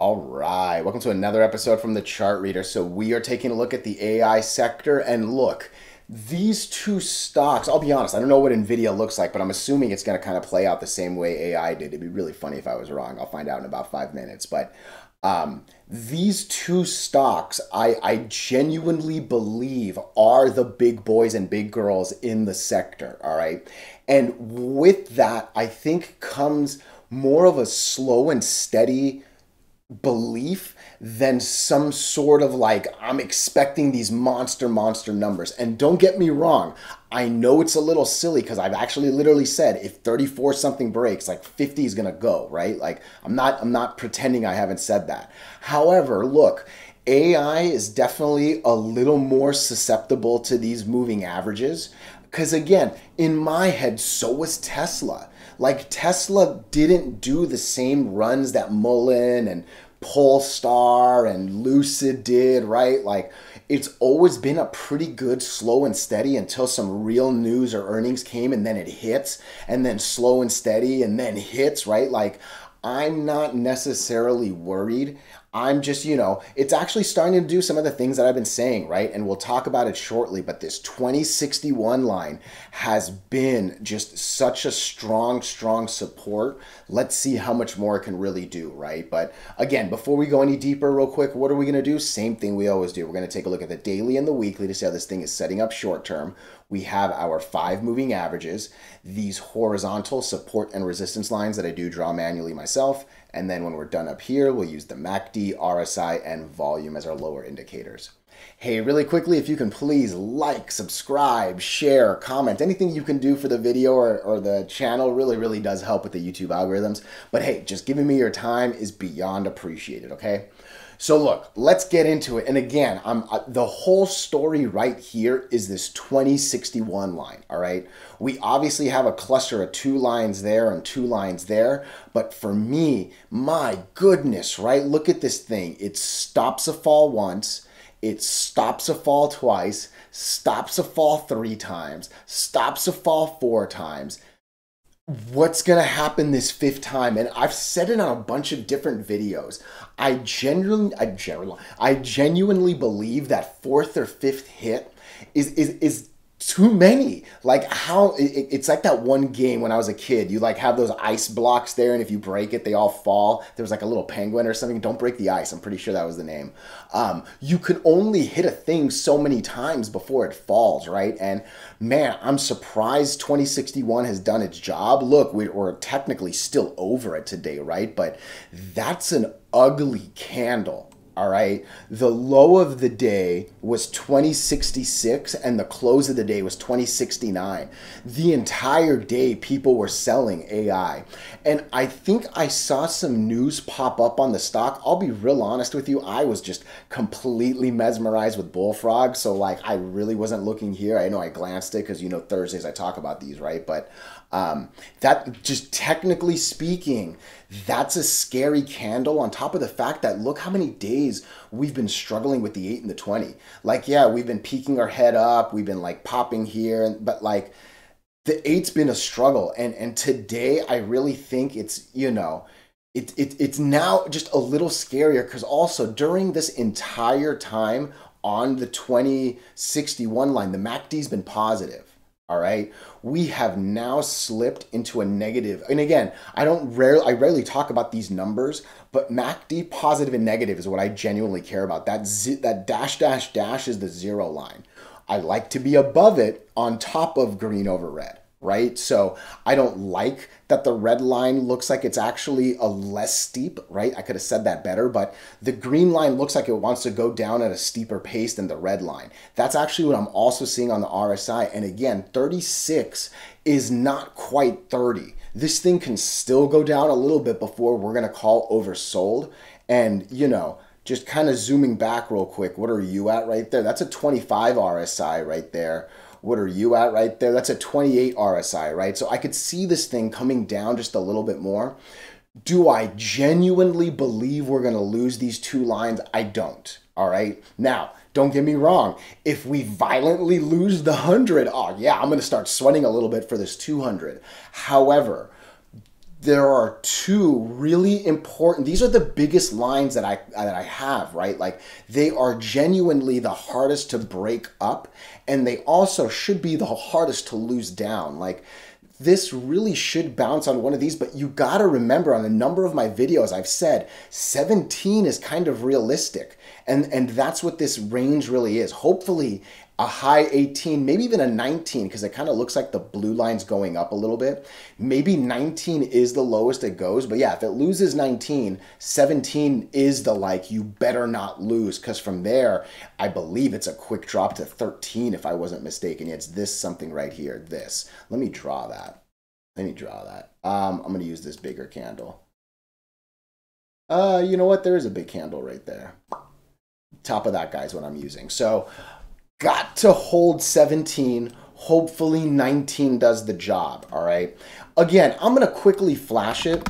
All right, welcome to another episode from the Chart Reader. So we are taking a look at the AI sector, and look, these two stocks, I'll be honest, I don't know what NVIDIA looks like, but I'm assuming it's going to kind of play out the same way AI did. It'd be really funny if I was wrong. I'll find out in about 5 minutes. But these two stocks, I genuinely believe are the big boys and big girls in the sector, all right? And with that, I think comes more of a slow and steady belief than some sort of like I'm expecting these monster numbers. And don't get me wrong, I know it's a little silly because I've actually literally said if 34 something breaks, like 50 is gonna go, right? Like I'm not pretending I haven't said that. However, look, AI is definitely a little more susceptible to these moving averages because again, in my head, so was Tesla. Like Tesla didn't do the same runs that Mullen and Polestar and Lucid did, right? Like it's always been a pretty good slow and steady until some real news or earnings came and then it hits and then slow and steady and then hits, right? Like I'm not necessarily worried. I'm just, it's actually starting to do some of the things that I've been saying, right? And we'll talk about it shortly, but this 2061 line has been just such a strong support. Let's see how much more it can really do, right? But again, before we go any deeper, real quick, what are we going to do? Same thing we always do. We're going to take a look at the daily and the weekly to see how this thing is setting up short term. We have our 5 moving averages, these horizontal support and resistance lines that I do draw manually myself. And then when we're done up here, we'll use the MACD, RSI, and volume as our lower indicators. Hey, really quickly, if you can please like, subscribe, share, comment, anything you can do for the video or the channel really does help with the YouTube algorithms. But hey, just giving me your time is beyond appreciated, okay? So look, let's get into it. And again, the whole story right here is this 2061 line, all right? We obviously have a cluster of 2 lines there and 2 lines there. But for me, my goodness, right? Look at this thing. It stops a fall once. It stops a fall twice, stops a fall 3 times, stops a fall 4 times. What's going to happen this 5th time? And I've said it on a bunch of different videos. I genuinely believe that 4th or 5th hit is too many. Like how it's like that one game when I was a kid. You like have those ice blocks there, and if you break it, they all fall. There was like a little penguin or something. Don't break the ice. I'm pretty sure that was the name. You could only hit a thing so many times before it falls, right? And man, I'm surprised 2061 has done its job. Look, we're technically still over it today, right? But that's an ugly candle. All right. The low of the day was 2066 and the close of the day was 2069. The entire day people were selling AI. And I think I saw some news pop up on the stock. I'll be real honest with you. I was just completely mesmerized with Bullfrog. So like I really wasn't looking here. I know I glanced it because Thursdays I talk about these, right? But that just technically speaking, that's a scary candle on top of the fact that look how many days we've been struggling with the 8 and the 20. Like, yeah, we've been peeking our head up. We've been like popping here, but like the 8's been a struggle. And today I really think it's, it's now just a little scarier because also during this entire time on the 2061 line, the MACD's been positive. All right, we have now slipped into a negative. And again, I rarely talk about these numbers, but MACD positive and negative is what I genuinely care about. That dash is the 0 line. I like to be above it on top of green over red, right? So I don't like that the red line looks like it's actually a less steep, right? I could have said that better, but the green line looks like it wants to go down at a steeper pace than the red line. That's actually what I'm also seeing on the RSI. And again, 36 is not quite 30. This thing can still go down a little bit before we're going to call oversold. And, just kind of zooming back real quick, what are you at right there? That's a 25 RSI right there. What are you at right there? That's a 28 RSI, right? So I could see this thing coming down just a little bit more. Do I genuinely believe we're going to lose these 2 lines? I don't, all right? Now, don't get me wrong. If we violently lose the 100, oh yeah, I'm going to start sweating a little bit for this 200. However, there are two really important, these are the biggest lines that I have, right? Like, they are genuinely the hardest to break up, and they also should be the hardest to lose down. Like, this really should bounce on one of these, but you gotta remember, on a number of my videos I've said 17 is kind of realistic, and that's what this range really is. Hopefully a high 18, maybe even a 19, because it kind of looks like the blue line's going up a little bit. Maybe 19 is the lowest it goes, but yeah, if it loses 19, 17 is the, like, you better not lose, because from there, I believe it's a quick drop to 13 if I wasn't mistaken. It's this something right here, this. Let me draw that. Let me draw that. I'm going to use this bigger candle. You know what? There is a big candle right there. Top of that, guys, what I'm using. So, got to hold 17. Hopefully 19 does the job, all right? Again, I'm going to quickly flash it.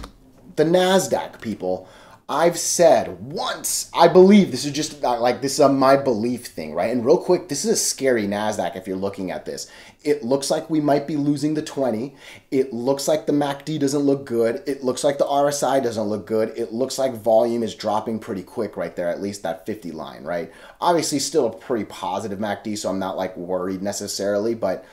The NASDAQ, people, I've said once, I believe, this is just like, this is a my belief thing, right? And real quick, this is a scary NASDAQ if you're looking at this. It looks like we might be losing the 20. It looks like the MACD doesn't look good. It looks like the RSI doesn't look good. It looks like volume is dropping pretty quick right there, at least that 50 line, right? Obviously still a pretty positive MACD, so I'm not like worried necessarily, but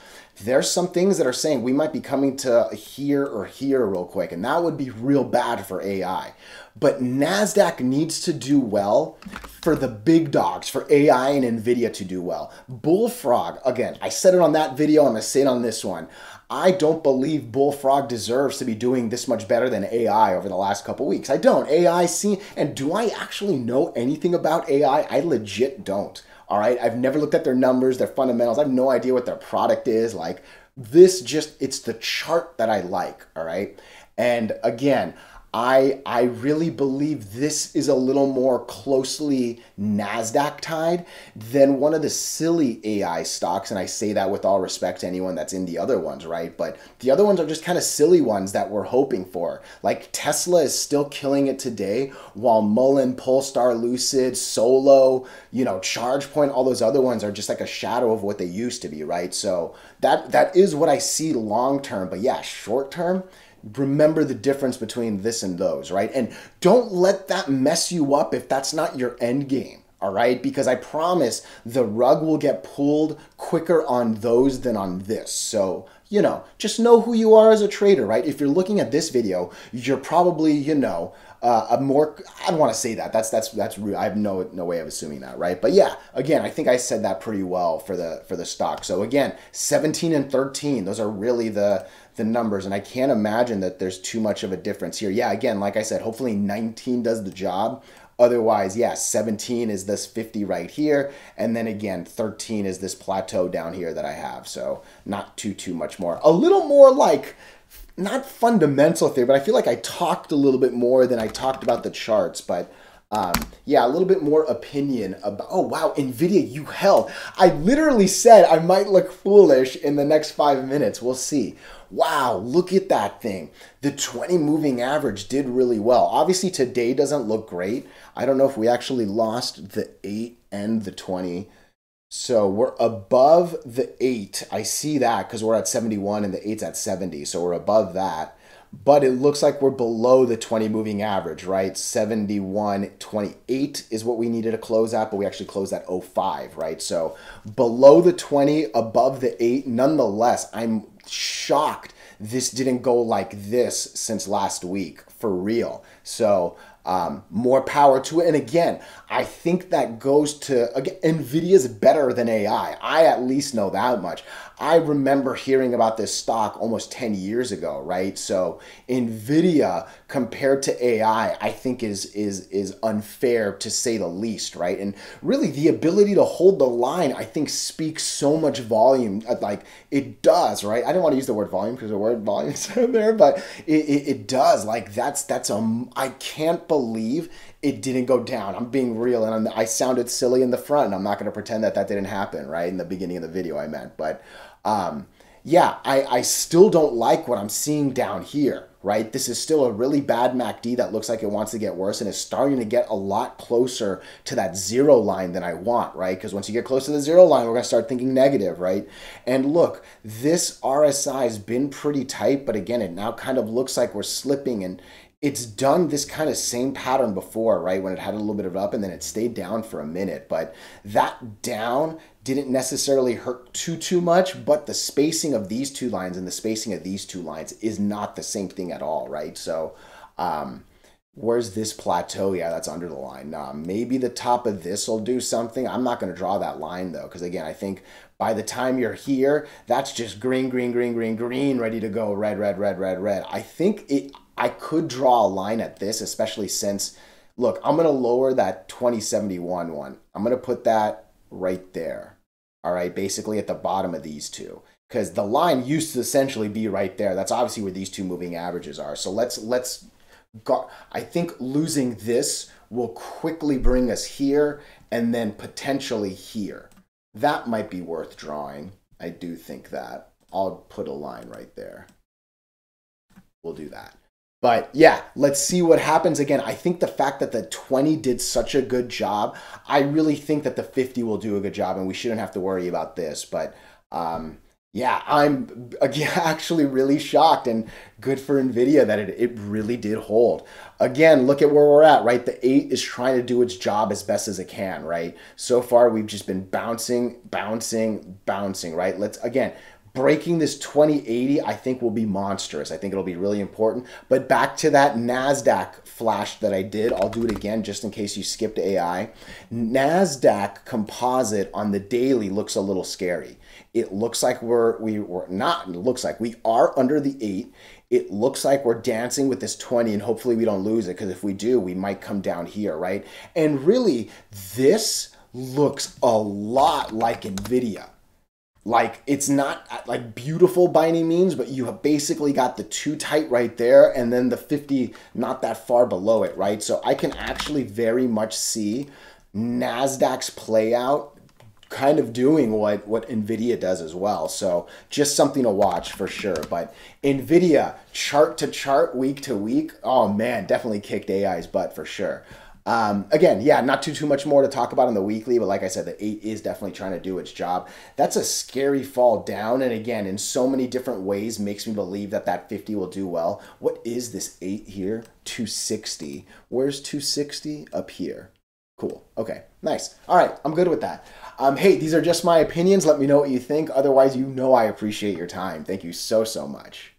there's some things that are saying we might be coming to here or here real quick, and that would be real bad for AI. But NASDAQ needs to do well for the big dogs, for AI and NVIDIA to do well. Bullfrog, again, I said it on that video, I'm going to say it on this one. I don't believe Bullfrog deserves to be doing this much better than AI over the last couple weeks. I don't. AI, and do I actually know anything about AI? I legit don't. All right, I've never looked at their numbers, their fundamentals. I have no idea what their product is. Like, this just, it's the chart that I like, all right? And again, I really believe this is a little more closely NASDAQ tied than one of the silly AI stocks. And I say that with all respect to anyone that's in the other ones, right? But the other ones are just kind of silly ones that we're hoping for. Like, Tesla is still killing it today, while Mullen, Polestar, Lucid, Solo, you know, ChargePoint, all those other ones are just like a shadow of what they used to be, right? So that is what I see long term. But yeah, short term, remember the difference between this and those, right? And don't let that mess you up if that's not your end game, all right? Because I promise the rug will get pulled quicker on those than on this. So, you know, just know who you are as a trader, right? If you're looking at this video, you're probably, you know, a more, I don't want to say that. That's real. I have no way of assuming that, right? But yeah, again, I think I said that pretty well for the stock. So again, 17 and 13, those are really the numbers, and I can't imagine that there's too much of a difference here. Yeah, again, like I said, hopefully 19 does the job. Otherwise, yeah, 17 is this 50 right here, and then again, 13 is this plateau down here that I have. So not too much more. A little more like, not fundamental theory, but I feel like I talked a little bit more than I talked about the charts, but yeah, a little bit more opinion about, oh wow, NVIDIA, you held. I literally said I might look foolish in the next 5 minutes. We'll see. Wow, look at that thing. The 20 moving average did really well. Obviously today doesn't look great. I don't know if we actually lost the 8 and the 20. So we're above the 8. I see that because we're at 71 and the 8's at 70. So we're above that. But it looks like we're below the 20 moving average, right? 71.28 is what we needed to close at, but we actually closed at 05, right? So below the 20, above the 8. Nonetheless, I'm shocked this didn't go like this since last week, for real. So more power to it. And again, I think that goes to, again, NVIDIA's better than AI. I at least know that much. I remember hearing about this stock almost 10 years ago, right? So NVIDIA compared to AI, I think is unfair to say the least, right? And really the ability to hold the line, I think speaks so much volume, like it does, right? I don't want to use the word volume because the word volume is in there, but it does. Like I can't believe it didn't go down. I'm being real, and I sounded silly in the front, and I'm not going to pretend that didn't happen, right? In the beginning of the video, I meant. But yeah, I still don't like what I'm seeing down here, right? This is still a really bad MACD that looks like it wants to get worse and is starting to get a lot closer to that zero line than I want, right? Because once you get close to the zero line, we're going to start thinking negative, right? And look, this RSI has been pretty tight, but again, it now kind of looks like we're slipping, and it's done this kind of same pattern before, right? When it had a little bit of up and then it stayed down for a minute. But that down didn't necessarily hurt too much, but the spacing of these two lines and the spacing of these two lines is not the same thing at all, right? So where's this plateau? Yeah, that's under the line. Maybe the top of this will do something. I'm not going to draw that line though, because again, I think by the time you're here, that's just green, green, green, green, green, ready to go red, red, red, red, red. I could draw a line at this, especially since, look, I'm going to lower that 2071 one. I'm going to put that right there. All right, basically at the bottom of these two, because the line used to essentially be right there. That's obviously where these two moving averages are. So let's go. I think losing this will quickly bring us here and then potentially here. That might be worth drawing. I do think that. I'll put a line right there. We'll do that. But yeah, let's see what happens. Again, I think the fact that the 20 did such a good job, I really think that the 50 will do a good job and we shouldn't have to worry about this. But yeah, I'm again actually really shocked, and good for NVIDIA that it really did hold. Again, look at where we're at, right? The 8 is trying to do its job as best as it can, right? So far, we've just been bouncing, bouncing, bouncing, right? Let's, again, breaking this 2080, I think, will be monstrous. I think it'll be really important. But back to that NASDAQ flash that I did, I'll do it again just in case you skipped AI. NASDAQ composite on the daily looks a little scary. It looks like we are under the 8. It looks like we're dancing with this 20, and hopefully we don't lose it, because if we do, we might come down here, right? And really, this looks a lot like NVIDIA. Like, it's not like beautiful by any means, but you have basically got the 2 tight right there, and then the 50 not that far below it, right? So I can actually very much see NASDAQ's play out kind of doing what NVIDIA does as well. So just something to watch for sure. But NVIDIA, chart to chart, week to week, oh man, definitely kicked AI's butt for sure. Again, yeah, not too much more to talk about on the weekly, but like I said, the 8 is definitely trying to do its job. That's a scary fall down, and again, in so many different ways, makes me believe that that 50 will do well. What is this 8 here? 260. Where's 260? Up here. Cool. Okay, nice. All right, I'm good with that. Hey, these are just my opinions. Let me know what you think. Otherwise, you know I appreciate your time. Thank you so much.